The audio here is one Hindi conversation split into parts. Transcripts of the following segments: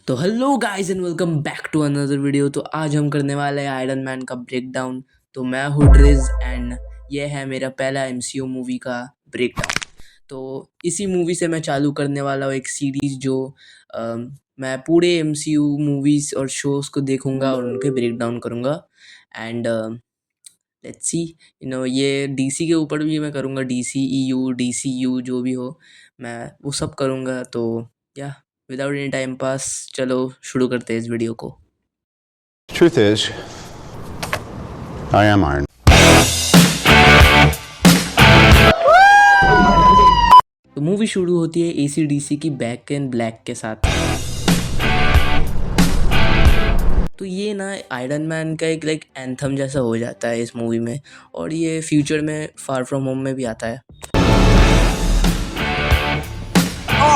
तो hello guys and welcome back to another video. तो आज हम करने वाले हैं आयरन मैन का ब्रेक डाउन। तो मैं हूँ ड्रिज एंड ये है मेरा पहला एमसीयू मूवी का ब्रेक डाउन। तो इसी मूवी से मैं चालू करने वाला हूँ एक सीरीज़ जो मैं पूरे एमसीयू मूवीज़ और शोज़ को देखूँगा और उनके ब्रेक डाउन करूँगा। एंड लेट्स सी, ये डीसी के ऊपर भी मैं करूँगा, डीसीईयू डीसीयू जो भी हो मैं वो सब करूँगा। तो या विदाउट एनी टाइम पास चलो शुरू करते हैं इस वीडियो को। Truth is, I am Iron. तो मूवी शुरू होती है एसीडीसी की बैक इन ब्लैक के साथ। तो ये ना आयरन मैन का एक एंथम जैसा हो जाता है इस मूवी में, और ये फ्यूचर में फार फ्रॉम होम में भी आता है।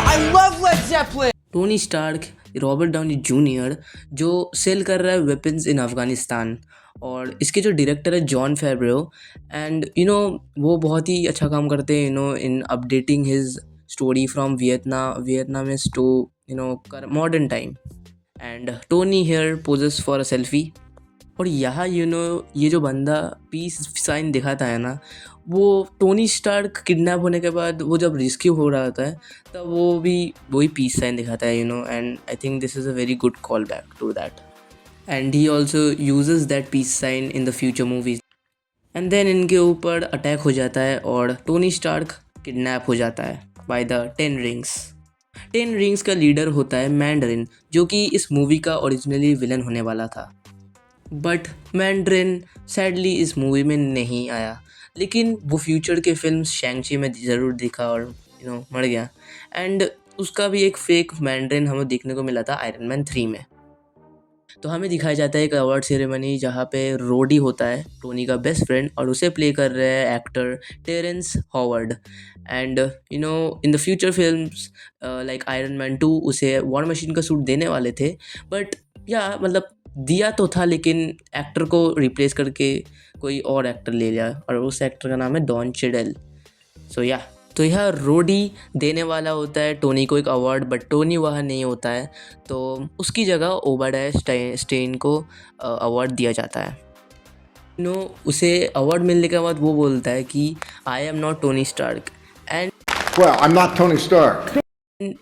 I love Led Zeppelin! Tony Stark Robert Downey Junior जो सेल कर रहा है वेपन्स इन अफ़गानिस्तान, और इसके जो डायरेक्टर है जॉन फेब्रो, एंड वो बहुत ही अच्छा काम करते हैं in updating his story from Vietnamese to modern time. And Tony here poses for a selfie, और यहाँ ये जो बंदा पीस साइन दिखाता है ना, वो टोनी स्टार्क किडनैप होने के बाद वो जब रेस्क्यू हो रहा होता है तब वो भी वही पीस साइन दिखाता है and I think this is a very good callback to that, and he also uses that peace sign in the future movies. And then इनके ऊपर अटैक हो जाता है और टोनी स्टार्क किडनैप हो जाता है बाय द 10 रिंग्स। 10 रिंग्स का लीडर होता है मैंडरिन, जो कि इस मूवी का ओरिजिनली विलन होने वाला था। बट मैंड्रिन सैडली इस मूवी में नहीं आया, लेकिन वो फ्यूचर के फिल्म शैंग-ची में ज़रूर दिखा और मर गया। एंड उसका भी एक फेक मैंड्रिन हमें देखने को मिला था आयरन मैन 3 में। तो हमें दिखाया जाता है एक अवार्ड सेरेमनी जहाँ पे रोडी होता है टोनी का बेस्ट फ्रेंड, और उसे प्ले कर रहे हैं actor Terrence Howard. And in the future films like Iron Man 2 उसे वॉर मशीन का सूट देने वाले थे, बट मतलब दिया तो था, लेकिन एक्टर को रिप्लेस करके कोई और एक्टर ले लिया, और उस एक्टर का नाम है डॉन चेडल। तो यह रोडी देने वाला होता है टोनी को एक अवार्ड, बट टोनी वहाँ नहीं होता है, तो उसकी जगह ओबाडिया स्टेन को अवार्ड दिया जाता है। उसे अवार्ड मिलने के बाद वो बोलता है कि I am not Tony Stark, and Well, I'm not Tony Stark.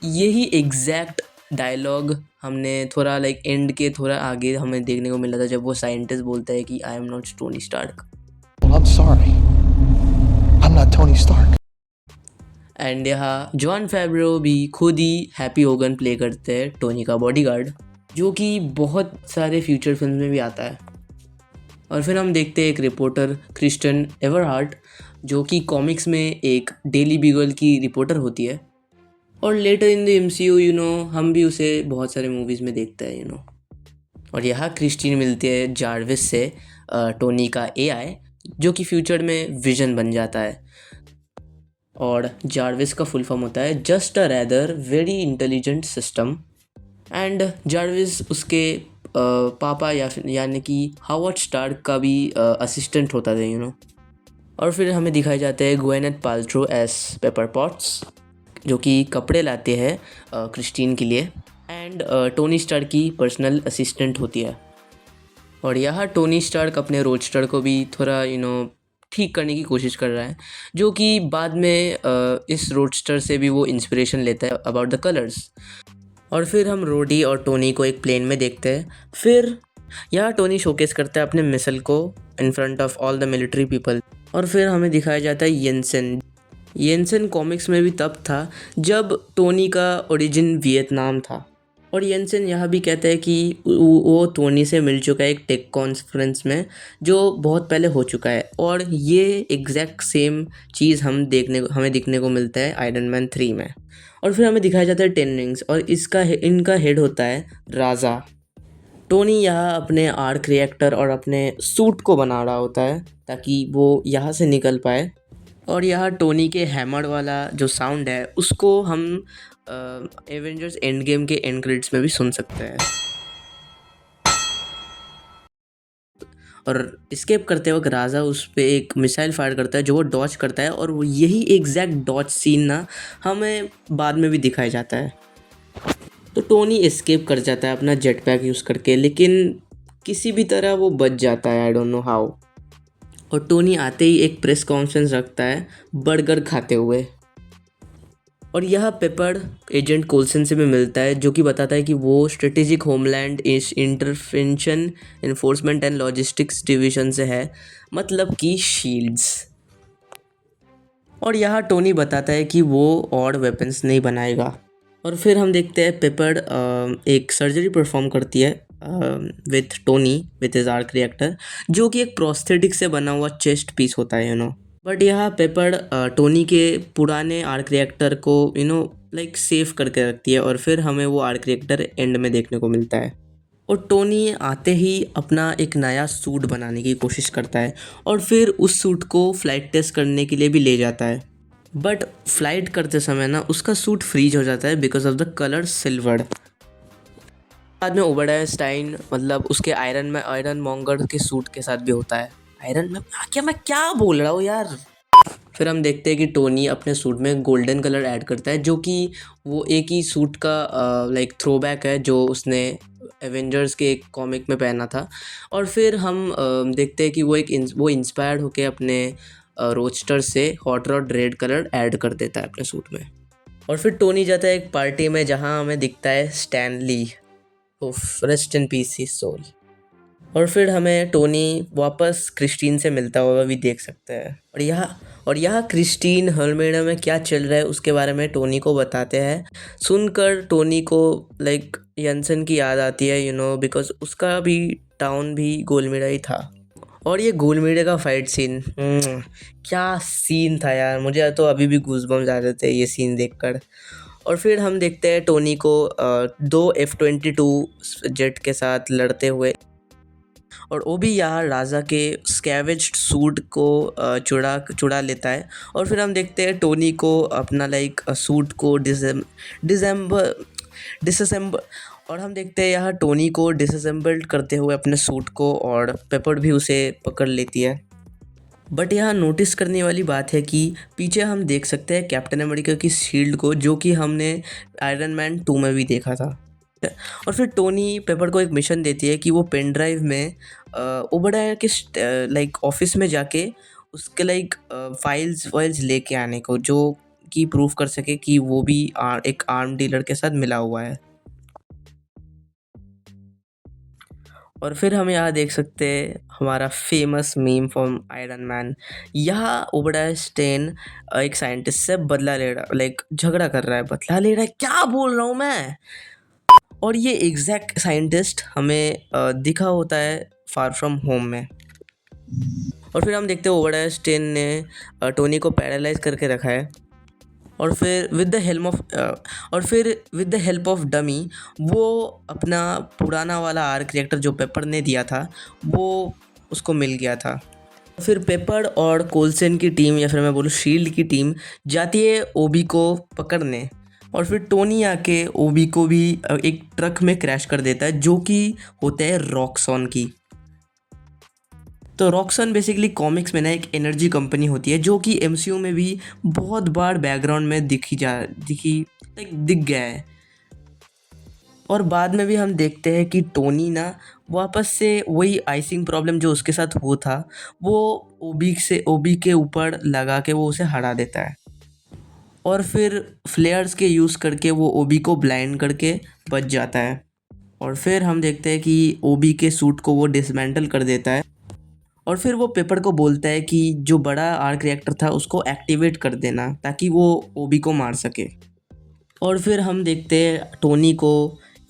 यही एग्जैक्ट डायलॉग हमने थोड़ा एंड के थोड़ा आगे हमें देखने को मिला था, जब वो साइंटिस्ट बोलता है कि I am not Tony Stark. Well, I'm sorry. I'm not Tony Stark. And यहाँ जॉन फेब्रो भी खुद ही हैप्पी होगन प्ले करते हैं, टोनी का बॉडीगार्ड, जो कि बहुत सारे फ्यूचर फिल्म में भी आता है। और फिर हम देखते हैं एक रिपोर्टर क्रिस्टन एवरहार्ट, जो कि कॉमिक्स में एक डेली बीगल की रिपोर्टर होती है, और लेटर इन द एमसीयू हम भी उसे बहुत सारे मूवीज़ में देखते हैं और यहाँ क्रिस्टीन मिलती है जार्विस से, टोनी का एआई, जो कि फ्यूचर में विजन बन जाता है। और जार्विस का फुल फॉर्म होता है just a rather very intelligent system. And Jarvis उसके पापा यानी कि हावर्ड स्टार्क का भी असिस्टेंट होता था और फिर हमें दिखाए जाते हैं Gwyneth Paltrow S paper pots, जो कि कपड़े लाते हैं क्रिस्टीन के लिए, एंड टोनी स्टार्क की पर्सनल असिस्टेंट होती है। और यहाँ टोनी स्टार्क अपने रोडस्टर को भी थोड़ा ठीक करने की कोशिश कर रहा है, जो कि बाद में इस रोडस्टर से भी वो इंस्पिरेशन लेता है अबाउट द कलर्स। और फिर हम रोडी और टोनी को एक प्लेन में देखते हैं। फिर यहाँ टोनी शोकेस करता है अपने मिसल को in front of all the military people, और फिर हमें दिखाया जाता है येंसन कॉमिक्स में भी तब था जब टोनी का ओरिजिन वियतनाम था। और येंसन यहाँ भी कहता है कि वो टोनी से मिल चुका है एक टेक कॉन्फ्रेंस में, जो बहुत पहले हो चुका है, और ये एग्जैक्ट सेम चीज़ हमें दिखने को मिलता है आयरन मैन 3 में। और फिर हमें दिखाया जाता है 10 रिंग्स, और इनका हेड होता है राजा। टोनी यहाँ अपने आर्क रिएक्टर और अपने सूट को बना रहा होता है ताकि वो यहाँ से निकल पाए, और यहाँ टोनी के हैमर वाला जो साउंड है उसको हम एवेंजर्स एंड गेम के एंड क्रेडिट्स में भी सुन सकते हैं। और एस्केप करते वक्त राजा उस पर एक मिसाइल फायर करता है जो वो डॉच करता है, और वो यही एग्जैक्ट डॉच सीन ना हमें बाद में भी दिखाया जाता है। तो टोनी एस्केप कर जाता है अपना जेट पैक यूज़ करके, लेकिन किसी भी तरह वो बच जाता है, आई डोंट नो हाउ। और टोनी आते ही एक प्रेस कॉन्फ्रेंस रखता है बर्गर खाते हुए। और यह पेपर एजेंट कोल्सन से भी मिलता है, जो कि बताता है कि वो strategic homeland intervention enforcement and logistics division से है, मतलब कि शील्ड्स। और यहाँ टोनी बताता है कि वो और वेपन्स नहीं बनाएगा। और फिर हम देखते हैं पेपर एक सर्जरी परफॉर्म करती है with Tony with his arc reactor, जो कि एक प्रोस्थेटिक से बना हुआ चेस्ट पीस होता है, बट यहाँ पेपर टोनी के पुराने आर्क रिएक्टर को लाइक सेव करके रखती है, और फिर हमें वो आर्क रिएक्टर एंड में देखने को मिलता है। और टोनी आते ही अपना एक नया सूट बनाने की कोशिश करता है, और फिर उस सूट को फ्लाइट टेस्ट करने के लिए भी ले जाता है। बट फ्लाइट करते समय ना उसका सूट फ्रीज हो जाता है because of the colour silvered. बाद में ओबेडाया स्टाइन मतलब उसके आयरन मॉन्गर के सूट के साथ भी होता है। आयरन में मैं क्या बोल रहा हूँ यार। फिर हम देखते हैं कि टोनी अपने सूट में गोल्डन कलर ऐड करता है, जो कि वो एक ही सूट का लाइक थ्रोबैक है जो उसने एवेंजर्स के एक कॉमिक में पहना था। और फिर हम देखते हैं कि वो इंस्पायर्ड होके अपने रोस्टर से hot rod red colour add कर देता है अपने सूट में। और फिर टोनी जाता है एक पार्टी में जहाँ हमें दिखता है Stan Lee, rest in peace his soul. और फिर हमें टोनी वापस क्रिस्टीन से मिलता हुआ भी देख सकते हैं। और यहाँ क्रिस्टीन हलमेडा में क्या चल रहा है उसके बारे में टोनी को बताते हैं। सुनकर टोनी को लाइक यंसन की याद आती है, बिकॉज उसका भी टाउन भी गोलमेडा ही था। और ये गोलमेडा का फाइट सीन, क्या सीन था यार, मुझे तो अभी भी गूज़बम्स आ जाते हैं ये सीन देखकर। और फिर हम देखते हैं टोनी को 2 F-22 जेट के साथ लड़ते हुए, और वो भी यहाँ राजा के स्कैवेज्ड सूट को चुरा लेता है। और फिर हम देखते हैं टोनी को अपना लाइक सूट को डिसअसेंबल और हम देखते हैं यहाँ टोनी को डिसअसेंबल्ड करते हुए अपने सूट को, और पेपर भी उसे पकड़ लेती है। बट यहाँ नोटिस करने वाली बात है कि पीछे हम देख सकते हैं कैप्टन अमेरिका की शील्ड को, जो कि हमने आयरन मैन 2 में भी देखा था। और फिर टोनी पेपर को एक मिशन देती है कि वो पेन ड्राइव में ओबेडाया के लाइक ऑफिस में जाके उसके लाइक फाइल्स लेके आने को, जो कि प्रूफ कर सके कि वो भी एक आर्म डीलर के साथ मिला हुआ है। और फिर हम यहाँ देख सकते हैं हमारा famous meme from iron man. यहाँ ओबेडाया स्टेन एक साइंटिस्ट से बदला ले रहा, लाइक झगड़ा कर रहा है, बदला ले रहा है, क्या बोल रहा हूँ मैं। और ये एग्जैक्ट साइंटिस्ट हमें दिखा होता है फार फ्रॉम होम में। और फिर हम देखते हैं ओबेडाया स्टेन ने टोनी को पैरालाइज करके रखा है, और फिर with the help of dummy वो अपना पुराना वाला आर्क रिएक्टर जो पेपर ने दिया था वो उसको मिल गया था। फिर पेपर और कोल्सन की टीम, या फिर मैं बोलूँ शील्ड की टीम, जाती है ओबी को पकड़ने। और फिर टोनी आके ओबी को भी एक ट्रक में क्रैश कर देता है, जो कि होता है रॉक्सॉन की। तो रॉक्सन बेसिकली कॉमिक्स में ना एक एनर्जी कंपनी होती है, जो कि एमसीयू में भी बहुत बार बैकग्राउंड में दिख गया है। और बाद में भी हम देखते हैं कि टोनी ना वापस से वही आइसिंग प्रॉब्लम जो उसके साथ हुआ था वो ओबी के ऊपर लगा के वो उसे हरा देता है। और फिर फ्लेयर्स के यूज़ करके वो ओबी को ब्लाइंड करके बच जाता है। और फिर हम देखते हैं कि ओबी के सूट को वो डिसमेंटल कर देता है, और फिर वो पेपर को बोलता है कि जो बड़ा आर्क रिएक्टर था उसको एक्टिवेट कर देना ताकि वो ओबी को मार सके। और फिर हम देखते हैं टोनी को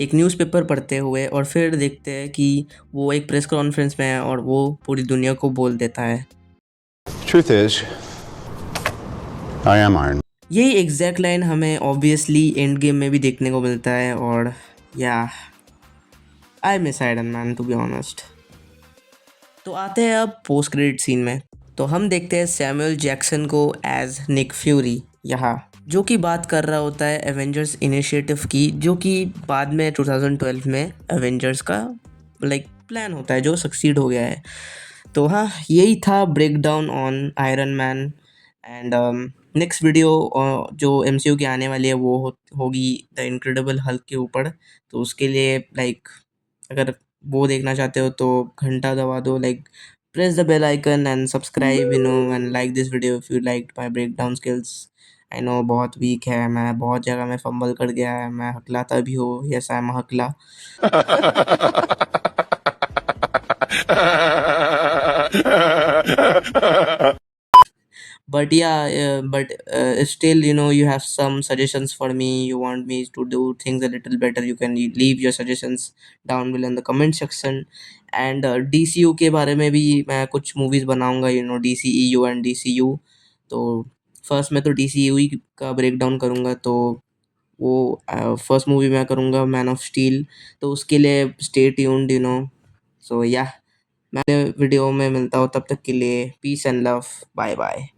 एक न्यूज़पेपर पढ़ते हुए, और फिर देखते हैं कि वो एक प्रेस कॉन्फ्रेंस में है और वो पूरी दुनिया को बोल देता है। Truth is, I am Iron. यही एग्जैक्ट लाइन हमें ऑब्वियसली एंड गेम में भी देखने को मिलता है, और या I miss Iron Man to be honest. तो आते हैं अब पोस्ट क्रेडिट सीन में। तो हम देखते हैं सैमुअल जैक्सन को एज निक फ्यूरी यहाँ, जो कि बात कर रहा होता है एवेंजर्स इनिशिएटिव की, जो कि बाद में 2012 में एवेंजर्स का लाइक प्लान होता है जो सक्सीड हो गया है। तो हाँ, यही था breakdown on Iron Man and next video जो एमसीयू की आने वाली है वो होगी द इनक्रेडिबल हल्क के ऊपर। तो उसके लिए लाइक अगर वो देखना चाहते हो तो घंटा दबा दो, like press the bell icon and subscribe and like this video if you like my breakdown skills. I know बहुत वीक है, मैं बहुत जगह में फंबल कर गया है, मैं हकलाता भी हूँ, यस आई एम हकला। But yeah, but still, you have some suggestions for me. You want me to do things a little better, you can leave your suggestions down below in the comment section. And DCU के बारे में भी मैं कुछ मूवीज बनाऊंगा, DCEU एंड DCU। तो फर्स्ट में तो DCU ही का ब्रेक डाउन करूंगा। तो वो फर्स्ट मूवी मैं करूंगा मैन ऑफ स्टील। तो उसके लिए स्टे ट्यून्ड। सो या मैं वीडियो में मिलता हूँ, तब तक के लिए peace and love, bye bye.